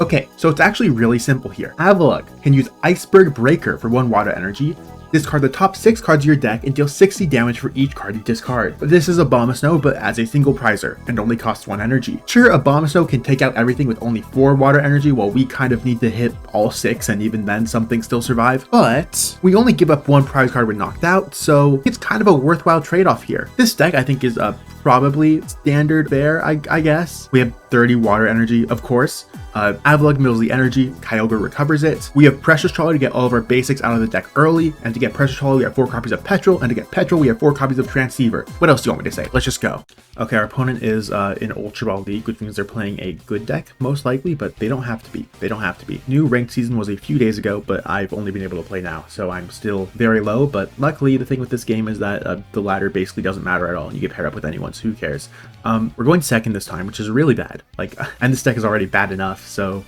Okay, so it's actually really simple here. Avalugg can use Iceberg Breaker for 1 water energy, discard the top 6 cards of your deck and deal 60 damage for each card you discard. This is Abomasnow, but as a single prizer, and only costs 1 energy. Sure, Abomasnow can take out everything with only 4 water energy, while we kind of need to hit all 6, and even then some things still survive. But we only give up 1 prize card when knocked out, so it's kind of a worthwhile trade-off here. This deck, I think, is probably standard there, I guess. We have 30 water energy, of course. Avalugg mills the energy, Kyogre recovers it. We have Precious Trolley to get all of our basics out of the deck early, and to get Precious Trolley we have 4 copies of Petrel, and to get Petrel we have 4 copies of Transceiver. What else do you want me to say? Let's just go. Okay, our opponent is in Ultra Ball League, which means they're playing a good deck, most likely, but they don't have to be. They don't have to be. New ranked season was a few days ago, but I've only been able to play now, so I'm still very low, but luckily the thing with this game is that the ladder basically doesn't matter at all, and you get paired up with anyone, so who cares? We're going second this time, which is really bad. And this deck is already bad enough, so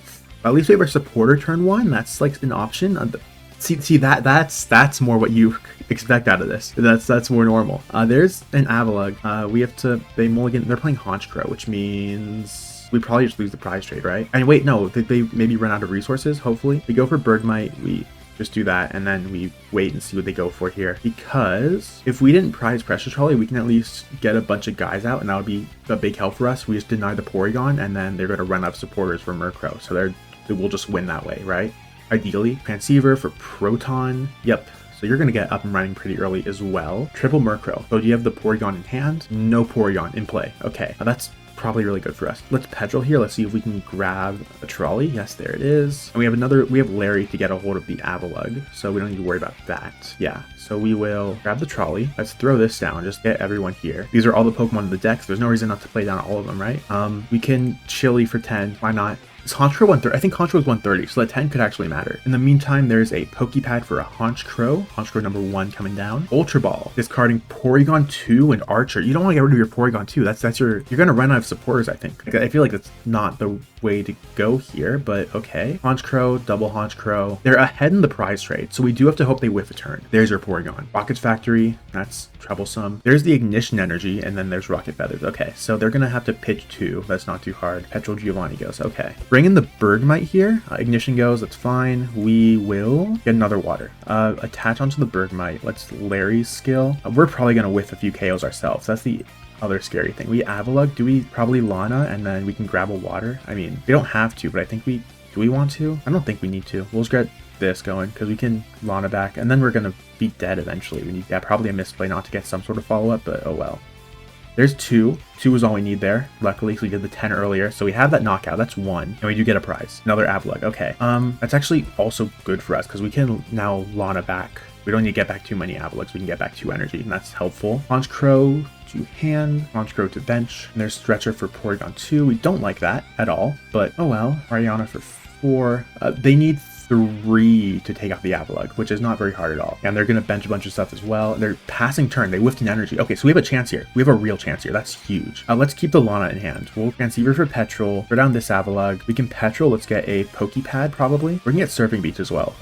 at least we have our supporter turn 1. That's like an option. See that's more what you expect out of this. That's more normal. There's an Avalugg. We have to mulligan. They're playing HONCHKROW, which means we probably just lose the prize trade, right? And wait, no, they maybe run out of resources. Hopefully, we go for Bergmite. We just do that, and then we wait and see what they go for here. Because if we didn't prize Precious Trolley, we can at least get a bunch of guys out, and that would be a big help for us. We just deny the Porygon, and then they're going to run out of supporters for HONCHKROW, so we'll just win that way, right? Ideally. Transceiver for Proton. Yep. So you're going to get up and running pretty early as well. Triple HONCHKROW. So do you have the Porygon in hand? No Porygon in play. Okay. That's probably really good for us. Let's Petrel here. Let's see if we can grab a trolley. Yes, there it is. And we have Larry to get a hold of the Avalugg, so we don't need to worry about that. Yeah. So we will grab the trolley. Let's throw this down. Just get everyone here. These are all the Pokemon in the decks. There's no reason not to play down all of them, right? We can Chili for 10. Why not? Is HONCHKROW 130? I think HONCHKROW is 130, so that 10 could actually matter. In the meantime, there's a Poké Pad for a HONCHKROW. HONCHKROW number 1 coming down. Ultra Ball, discarding Porygon 2 and Archer. You don't want to get rid of your Porygon 2. You're gonna run out of supporters, I think. I feel like that's not the way to go here, but okay. HONCHKROW, double HONCHKROW. They're ahead in the prize trade, so we do have to hope they whiff a turn. There's your Porygon. Rocket's Factory, that's troublesome. There's the Ignition Energy, and then there's Rocket Feathers. Okay, so they're gonna have to pitch 2. That's not too hard. Petrel Giovanni goes, okay. Bring in the Bergmite here. Ignition goes, that's fine. We will get another water. Attach onto the Bergmite. Let's Larry's skill. We're probably gonna whiff a few KOs ourselves. That's the other scary thing. We Avalugg, do we probably Lana, and then we can grab a water? I mean, we don't have to, but I think do we want to? I don't think we need to. We'll just get this going, because we can Lana back, and then we're gonna be dead eventually. Probably a misplay not to get some sort of follow-up, but oh well. There's 2. 2 is all we need there. Luckily, so we did the 10 earlier. So we have that knockout. That's 1. And we do get a prize. Another Avalugg. Okay. That's actually also good for us, because we can now Lana back. We don't need to get back too many Avaluggs. We can get back 2 energy, and that's helpful. HONCHKROW to hand. HONCHKROW to bench. And there's Stretcher for Porygon 2. We don't like that at all, but oh well. Ariana for 4. They need 3 to take out the Avalugg, which is not very hard at all. And they're going to bench a bunch of stuff as well. They're passing turn. They whiffed an energy. Okay, so we have a chance here. We have a real chance here. That's huge. Let's keep the Lana in hand. We'll Transceiver for Petrel. Throw down this Avalugg. We can Petrel. Let's get a Poké Pad, probably. We're going to get Surfing Beach as well.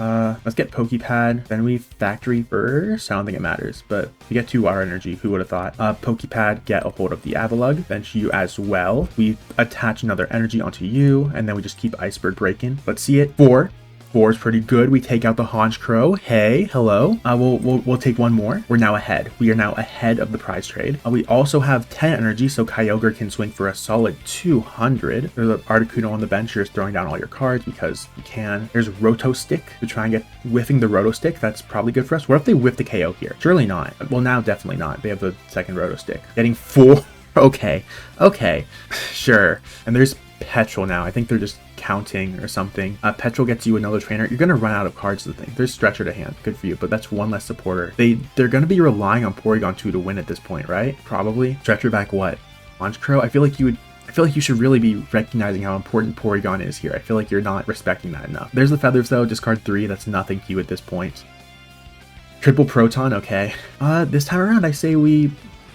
Let's get Poké Pad. Then we Factory first. I don't think it matters, but we get 2 water energy. Who would have thought? Poké Pad, get a hold of the Avalugg. Bench you as well. We attach another energy onto you, and then we just keep Iceberg breaking. Let's see it. 4. 4 is pretty good. We take out the HONCHKROW. Hey, hello. We'll take 1 more. We're now ahead. We are now ahead of the prize trade. We also have 10 energy, so Kyogre can swing for a solid 200. There's an Articuno on the bench. You're just throwing down all your cards because you can. There's Roto Stick to try and get whiffing the Roto Stick. That's probably good for us. What if they whiff the KO here? Surely not. Well, now definitely not. They have the second Roto Stick. Getting 4. Okay. Sure. And there's Petrel now. I think they're just counting or something. Petrel gets you another trainer. You're going to run out of cards to the thing. There's Stretcher to hand. Good for you, but that's 1 less supporter. They're going to be relying on Porygon 2 to win at this point, right? Probably. Stretcher back what? HONCHKROW? I feel like you should really be recognizing how important Porygon is here. I feel like you're not respecting that enough. There's the Feathers though. Discard 3. That's nothing to you at this point. Triple Proton. Okay. This time around, I say we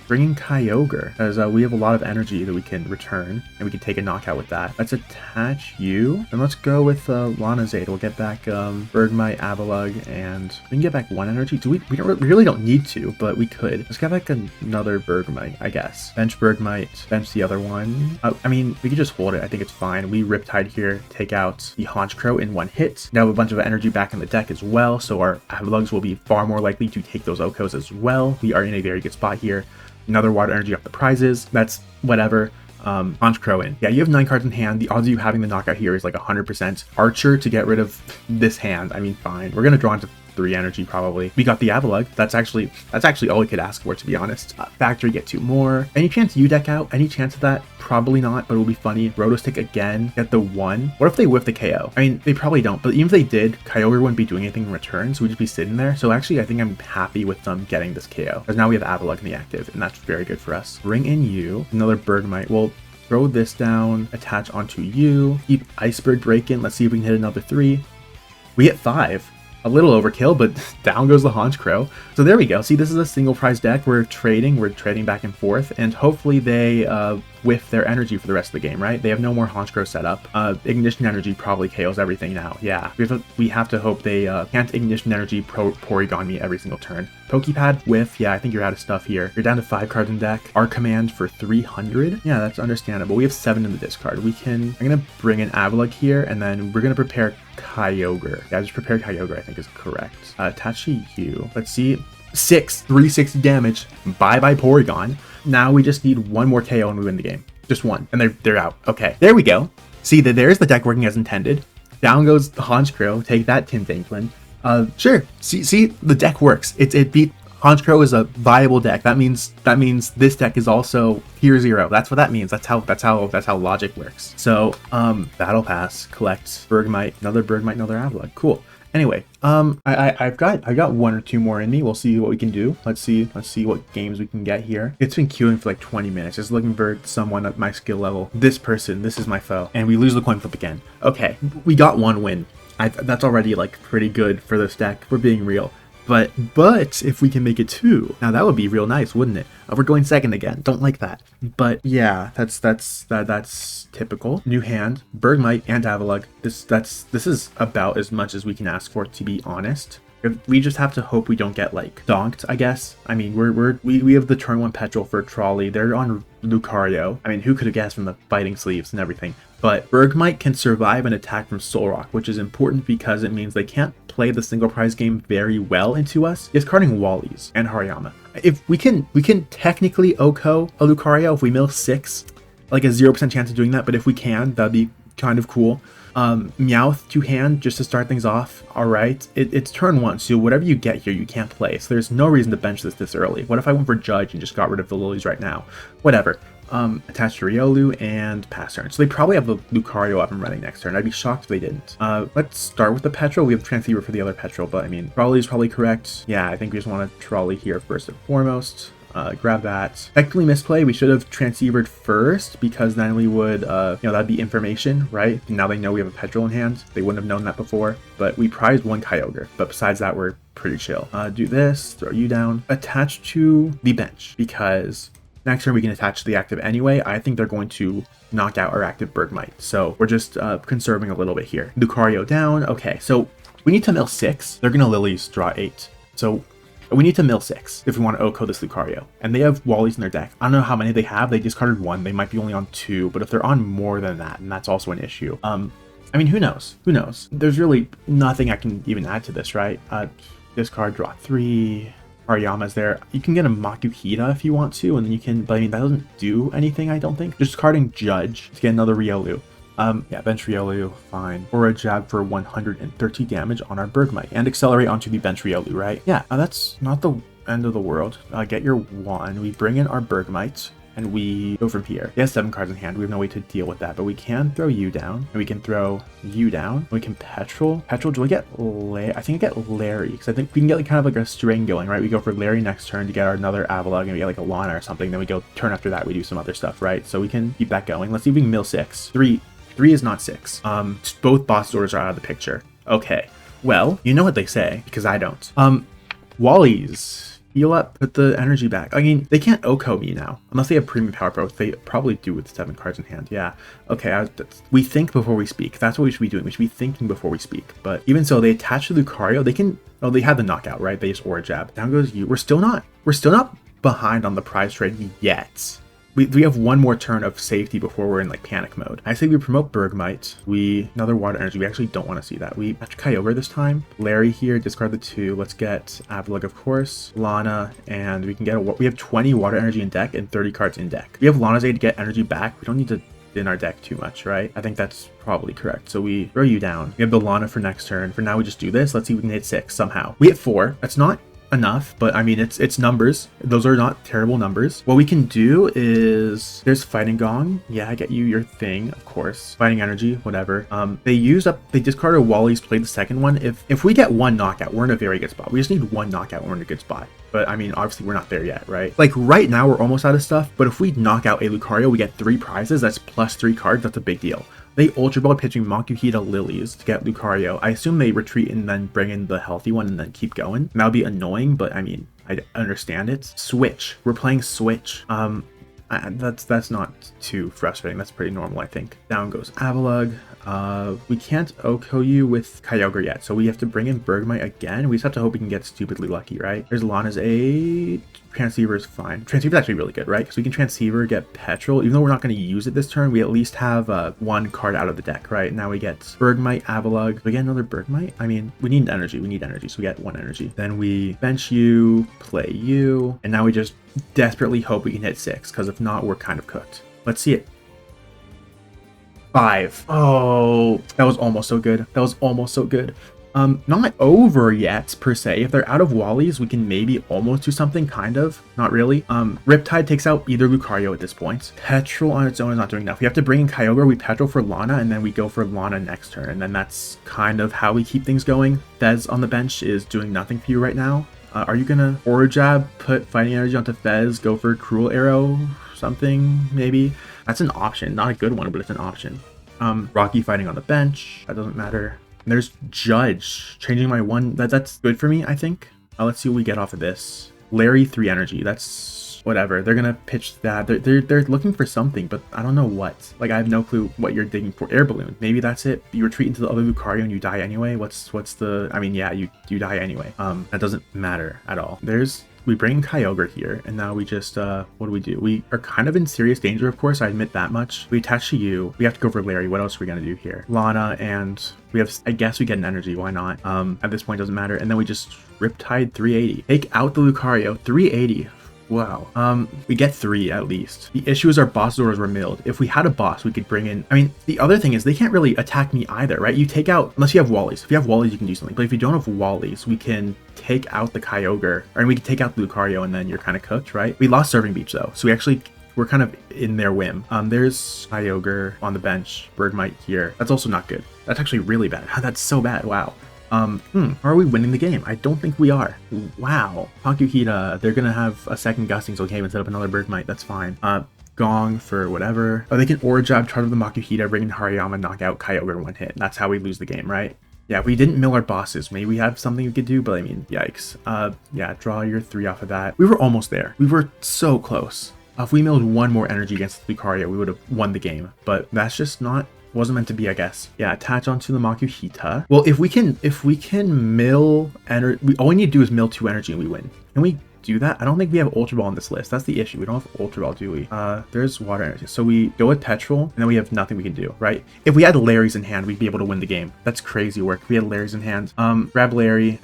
bring in Kyogre, as we have a lot of energy that we can return, and we can take a knockout with that. Let's attach you, and let's go with Lana's aid. We'll get back Bergmite, Avalugg, and we can get back 1 energy. We really don't need to, but we could. Let's get back another Bergmite, I guess. Bench Bergmite, bench the other one. I mean, we could just hold it. I think it's fine. We Riptide here, take out the Honchkrow in 1 hit. Now have a bunch of energy back in the deck as well, so our Avaluggs will be far more likely to take those OHKOs as well. We are in a very good spot here. Another water energy off the prizes. That's whatever. Honchkrow in. Yeah, you have 9 cards in hand. The odds of you having the knockout here is like 100%. Archer to get rid of this hand. I mean, fine. We're gonna draw into 3 energy probably. We got the Avalugg. That's actually all we could ask for, to be honest. Factory, get 2 more. Any chance you deck out? Any chance of that? Probably not, but it'll be funny. Rotostick again, get the 1. What if they whiff the KO? I mean, they probably don't, but even if they did, Kyogre wouldn't be doing anything in return, so we'd just be sitting there. So actually, I think I'm happy with them getting this KO, because now we have Avalugg in the active, and that's very good for us. Bring in you, another Bergmite. We'll throw this down, attach onto you, keep Iceberg Break in. Let's see if we can hit another 3. We hit 5. A little overkill, but down goes the Honchkrow. So there we go. See, this is a single prize deck. We're trading back and forth, and hopefully they whiff their energy for the rest of the game, right? They have no more Honchkrow set up. Ignition Energy probably KOs everything now. Yeah, we have to hope they can't Ignition Energy Porygon me every single turn. Poké Pad whiff. Yeah, I think you're out of stuff here. You're down to 5 cards in deck. Our command for 300. Yeah, that's understandable. We have 7 in the discard. I'm gonna bring in Avalugg here, and then we're gonna prepare Kyogre. Yeah, just prepare Kyogre, I think is correct. Attach to you. Let's see. 360 damage. Bye-bye Porygon. Now we just need 1 more KO and we win the game. Just 1. And they're out. Okay, there we go. See, there's the deck working as intended. Down goes the Honchkrow. Take that, Tim Danklin. Sure. See, the deck works. It beat Honchkrow is a viable deck. That means this deck is also tier 0. That's what that means. That's how logic works. So, battle pass, collect Bergmite, another Avalugg. Cool. Anyway, I've got 1 or 2 more in me. We'll see what we can do. Let's see what games we can get here. It's been queuing for like 20 minutes, just looking for someone at my skill level. This is my foe, and we lose the coin flip again. Okay, we got 1 win. That's already like pretty good for this deck. We're being real. But if we can make it 2, now that would be real nice, wouldn't it? We're going second again. Don't like that. But yeah, that's typical. New hand, Bergmite and Avalugg. This is about as much as we can ask for, to be honest. We just have to hope we don't get like donked, I guess. I mean, we have the turn 1 Petrel for Trolley. They're on Lucario. I mean, who could have guessed from the fighting sleeves and everything? But Bergmite can survive an attack from Solrock, which is important because it means they can't play the single prize game very well into us, discarding Wallies and Hariyama. If we can technically OHKO a Lucario if we mill 6, like a 0% chance of doing that, but if we can, that'd be kind of cool. Meowth to hand just to start things off. All right, it's turn 1, so whatever you get here you can't play, so there's no reason to bench this early. What if I went for Judge and just got rid of the Lilies right now? Whatever. Attach to Riolu and pass turn. So they probably have the Lucario up and running next turn. I'd be shocked if they didn't. Let's start with the Petrel. We have Transceiver for the other Petrel, but I mean, Trolley is probably correct. Yeah, I think we just want a Trolley here first and foremost. Grab that. Technically misplay, we should have Transceivered first, because then we would, that'd be information, right? Now they know we have a Petrel in hand. They wouldn't have known that before, but we prized 1 Kyogre. But besides that, we're pretty chill. Do this, throw you down. Attach to the bench, because next turn we can attach to the active anyway. I think they're going to knock out our active Bergmite, so we're just conserving a little bit here. Lucario down. Okay, so we need to mill 6. They're gonna Lilies, draw 8. So we need to mill 6 if we want to OHKO this Lucario. And they have Wallies in their deck. I don't know how many they have. They discarded 1. They might be only on 2, but if they're on more than that, and that's also an issue. I mean, who knows? Who knows? There's really nothing I can even add to this, right? Discard, draw 3. Hariyama's there. You can get a Makuhita if you want to, and then you can, but I mean, that doesn't do anything, I don't think. Just discarding Judge to get another Riolu. Yeah, bench Riolu, fine. Or a jab for 130 damage on our Bergmite, and accelerate onto the bench Riolu, right? Yeah, that's not the end of the world. Get your 1. We bring in our Bergmite, and we go from here. He has 7 cards in hand. We have no way to deal with that, but we can throw you down, and we can throw you down. We can Petrel. Do we get I think I get Larry, because I think we can get like kind of like a string going, right? We go for Larry next turn to get our another Avalugg, and we get like a Lana or something. Then we go turn after that, we do some other stuff, right? So we can keep that going. Let's see if we can mill 6. 3 is not 6. Both boss doors are out of the picture. Okay. Well, you know what they say, because I don't. Wallies. heal up, put the energy back. I mean, they can't OHKO me now. Unless they have premium power pro. They probably do with 7 cards in hand. Yeah. Okay, we think before we speak. That's what we should be doing. We should be thinking before we speak. But even so, they attach to Lucario. They can, oh, they have the knockout, right? They just aura jab. Down goes you. We're still not behind on the prize trade yet. We have one more turn of safety before we're in like panic mode. I say we promote Bergmite. Another Water Energy. We actually don't want to see that. We have Kyogre this time. Larry here, discard the 2. Let's get Avalugg, of course. Lana, and we can get we have 20 Water Energy in deck and 30 cards in deck. We have Lana's aid to get energy back. We don't need to in our deck too much, right? I think that's probably correct. So we throw you down. We have the Lana for next turn. For now, we just do this. Let's see if we can hit 6 somehow. We hit 4. That's not enough, but I mean, it's numbers. Those are not terrible numbers. What we can do is there's Fighting Gong. Yeah, I get you your thing, of course. Fighting Energy, whatever. They discarded Wally's, played the second one. If we get 1 knockout, we're in a very good spot. We just need 1 knockout and we're in a good spot. But I mean, obviously we're not there yet, right? Like right now we're almost out of stuff, but if we knock out a Lucario, we get 3 prizes. That's plus 3 cards. That's a big deal. They Ultra Ball pitching Makuhita Lilies to get Lucario. I assume they retreat and then bring in the healthy one and then keep going. And that would be annoying, but I mean, I understand it. Switch. We're playing Switch. That's not too frustrating. That's pretty normal, I think. Down goes Avalugg. We can't OHKO you with Kyogre yet, so we have to bring in Bergmite again. We just have to hope we can get stupidly lucky, right? There's Lana's aid. Transceiver is fine. Transceiver is actually really good, right? Because we can Transceiver, get Petrel. Even though we're not going to use it this turn, we at least have 1 card out of the deck, right? Now we get Bergmite, Avalugg. We get another Bergmite? I mean, we need energy. We need energy, so we get 1 energy. Then we bench you, play you, and now we just desperately hope we can hit 6, because if not, we're kind of cooked. Let's see it. 5. Oh, that was almost so good. That was almost so good. Not over yet, per se. If they're out of Wallies, we can maybe almost do something, kind of. Not really. Riptide takes out either Lucario at this point. Petrel on its own is not doing enough. We have to bring in Kyogre, we Petrel for Lana, and then we go for Lana next turn. And then that's kind of how we keep things going. Fez on the bench is doing nothing for you right now. Are you gonna Aura Jab, put Fighting Energy onto Fez, go for Cruel Arrow, something, maybe? That's an option. Not a good one, but it's an option. Rocky fighting on the bench. That doesn't matter. And there's Judge changing my 1. That's good for me, I think. Let's see what we get off of this. Larry 3 energy. That's whatever. They're gonna pitch that. They're looking for something, but I don't know what. Like I have no clue what you're digging for. Air balloon. Maybe that's it. You retreat into the other Lucario and you die anyway. What's the? I mean, yeah, you die anyway. That doesn't matter at all. We bring Kyogre here, and now we just, what do? We are kind of in serious danger, of course, I admit that much. We attach to you. We have to go for Larry. What else are we gonna do here? Lana, and we have, I guess we get an energy, why not? At this point, doesn't matter. And then we just Riptide 380. Take out the Lucario, 380. Wow. We get 3 at least. The issue is our boss Zoras were milled. If we had a boss, we could bring in, I mean, the other thing is they can't really attack me either, right? You take out, unless you have Wallies. If you have Wallies, you can do something. But if you don't have Wallies, we can take out the Kyogre, or we can take out the Lucario and then you're kind of cooked, right? We lost Surfing Beach though. So we're kind of in their whim. There's Kyogre on the bench, Bergmite here. That's also not good. That's actually really bad. That's so bad. Wow. Are we winning the game? I don't think we are. Wow. Makuhita, they're gonna have a second Gusting, so okay, instead of another Bergmite, that's fine. Gong for whatever. Oh, they can Aura Jab, charge the Makuhita, bring in Hariyama, knock out Kyogre 1 hit. That's how we lose the game, right? Yeah, if we didn't mill our bosses, maybe we have something we could do, but I mean, yikes. Yeah, draw your 3 off of that. We were almost there. We were so close. If we milled 1 more energy against Lucario, we would have won the game, but that's just wasn't meant to be, I guess. Yeah, attach onto the Makuhita. Well, if we can mill energy, all we need to do is mill 2 energy and we win. Can we do that? I don't think we have Ultra Ball on this list. That's the issue. We don't have Ultra Ball, do we? There's Water Energy. So we go with Petrel, and then we have nothing we can do, right? If we had Larry's in hand, we'd be able to win the game. That's crazy work. If we had Larry's in hand. Grab Larry,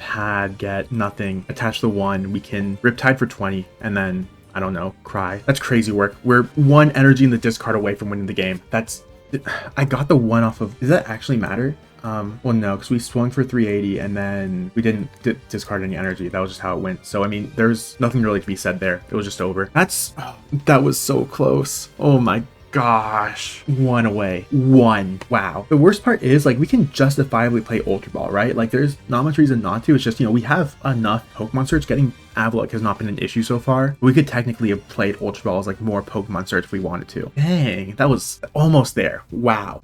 get nothing, attach the 1. We can Riptide for 20, and then, I don't know, cry. That's crazy work. We're 1 energy in the discard away from winning the game. I got the 1 off of, does that actually matter? Well, no, because we swung for 380 and then we didn't discard any energy. That was just how it went. So, I mean, there's nothing really to be said there. It was just over. That was so close. Oh my gosh. 1 away. 1. Wow. The worst part is, like, we can justifiably play Ultra Ball, right? Like, there's not much reason not to. It's just, you know, we have enough Pokemon search. Getting Avalugg has not been an issue so far. We could technically have played Ultra Ball as, like, more Pokemon search if we wanted to. Dang, that was almost there. Wow.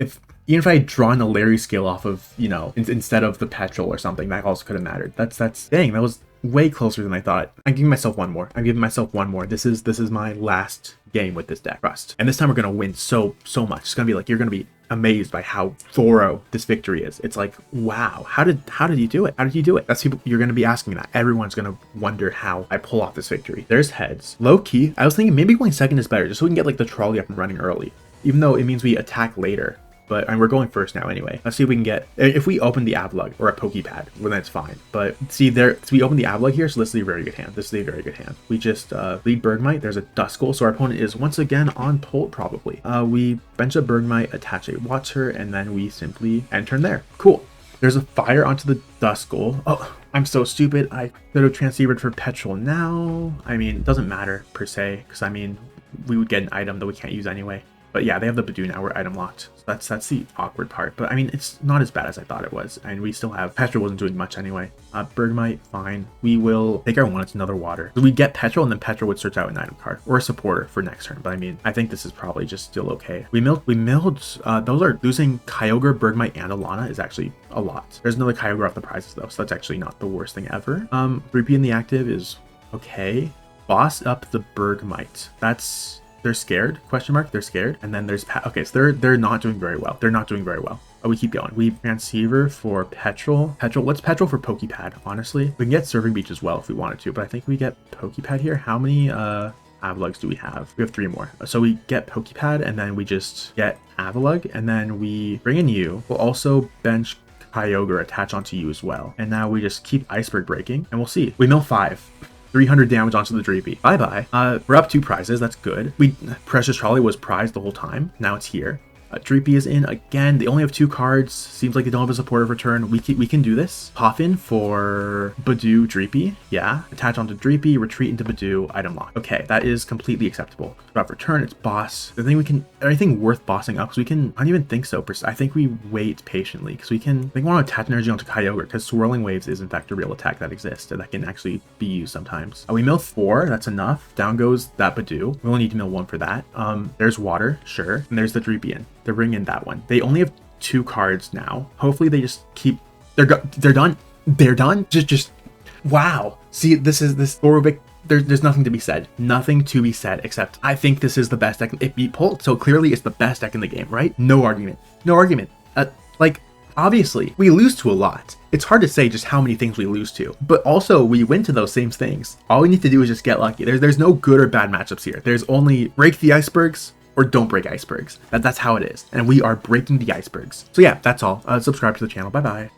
Even if I had drawn a Larry skill off of, you know, instead of the Petrel or something, that also could have mattered. Dang, that was way closer than I thought. I'm giving myself one more. I'm giving myself one more. This is my last game with this deck. Trust. And this time we're gonna win so much. It's gonna be like, you're gonna be amazed by how thorough this victory is. It's like, wow, how did you do it? How did you do it? That's people, you're gonna be asking that. Everyone's gonna wonder how I pull off this victory. There's heads. Low key, I was thinking maybe going second is better, just so we can get like the trolley up and running early, even though it means we attack later. But we're going first now anyway. Let's see if we can get, if we open the Avalugg or a Poké Pad, well, then it's fine. But see there, so we open the Avalugg here, so this is a very good hand. This is a very good hand. We just lead Bergmite. There's a Duskull, so our opponent is once again on Pult probably. We bench a Bergmite, attach a Water, and then we simply end turn there. Cool. There's a fire onto the Duskull. Oh, I'm so stupid. I could have transceivered for Petrel now. I mean, it doesn't matter per se, because I mean, we would get an item that we can't use anyway. But yeah, they have the Badoo now, we're item locked. So that's the awkward part. But I mean, it's not as bad as I thought it was. And we still have, Petrel wasn't doing much anyway. Bergmite, fine. We will take our one, it's another Water. So we get Petrel, and then Petrel would search out an item card or a supporter for next turn. But I mean, I think this is probably just still okay. We milled, those are losing Kyogre, Bergmite, and a Lana is actually a lot. There's another Kyogre off the prizes though, so that's actually not the worst thing ever. 3P in the active is okay. Boss up the Bergmite. That's, they're scared, question mark, they're scared. And then there's, okay, so they're not doing very well. They're not doing very well. Oh, we keep going. We Transceiver for Petrel. What's Petrel for Poké Pad, honestly? We can get Surfing Beach as well if we wanted to, but I think we get Poké Pad here. How many Avaluggs do we have? We have 3 more. So we get Poké Pad, and then we just get Avalugg, and then we bring in you. We'll also bench Kyogre, attach onto you as well. And now we just keep Iceberg breaking, and we'll see. We mill 5. 300 damage onto the Dreepy. Bye-bye. We're up 2 prizes. That's good. Precious Trolley was prized the whole time. Now it's here. Dreepy is in again. They only have 2 cards. Seems like they don't have a supportive return. We can do this. Poffin for Badoo Dreepy. Yeah. Attach onto Dreepy, retreat into Badoo, item lock. Okay, that is completely acceptable. Drop return, it's boss. The thing we can, anything worth bossing up, because we can, I don't even think so. I think we wait patiently, because we can, I think we want to attach energy onto Kyogre, because Swirling Waves is in fact a real attack that exists, and that can actually be used sometimes. We mill 4, that's enough. Down goes that Badoo. We only need to mill 1 for that. There's Water, sure. And there's the Dreepy in. They're bringing in that one. They only have 2 cards now. Hopefully they just keep, they're done. They're done. Just wow. See, this Thorovic, there's nothing to be said. Nothing to be said, except I think this is the best deck. It beat Pult, so clearly it's the best deck in the game, right? No argument. No argument. Like, obviously, we lose to a lot. It's hard to say just how many things we lose to, but also we win to those same things. All we need to do is just get lucky. There's no good or bad matchups here. There's only break the icebergs or don't break icebergs. That's how it is. And we are breaking the icebergs. So yeah, that's all. Subscribe to the channel. Bye-bye.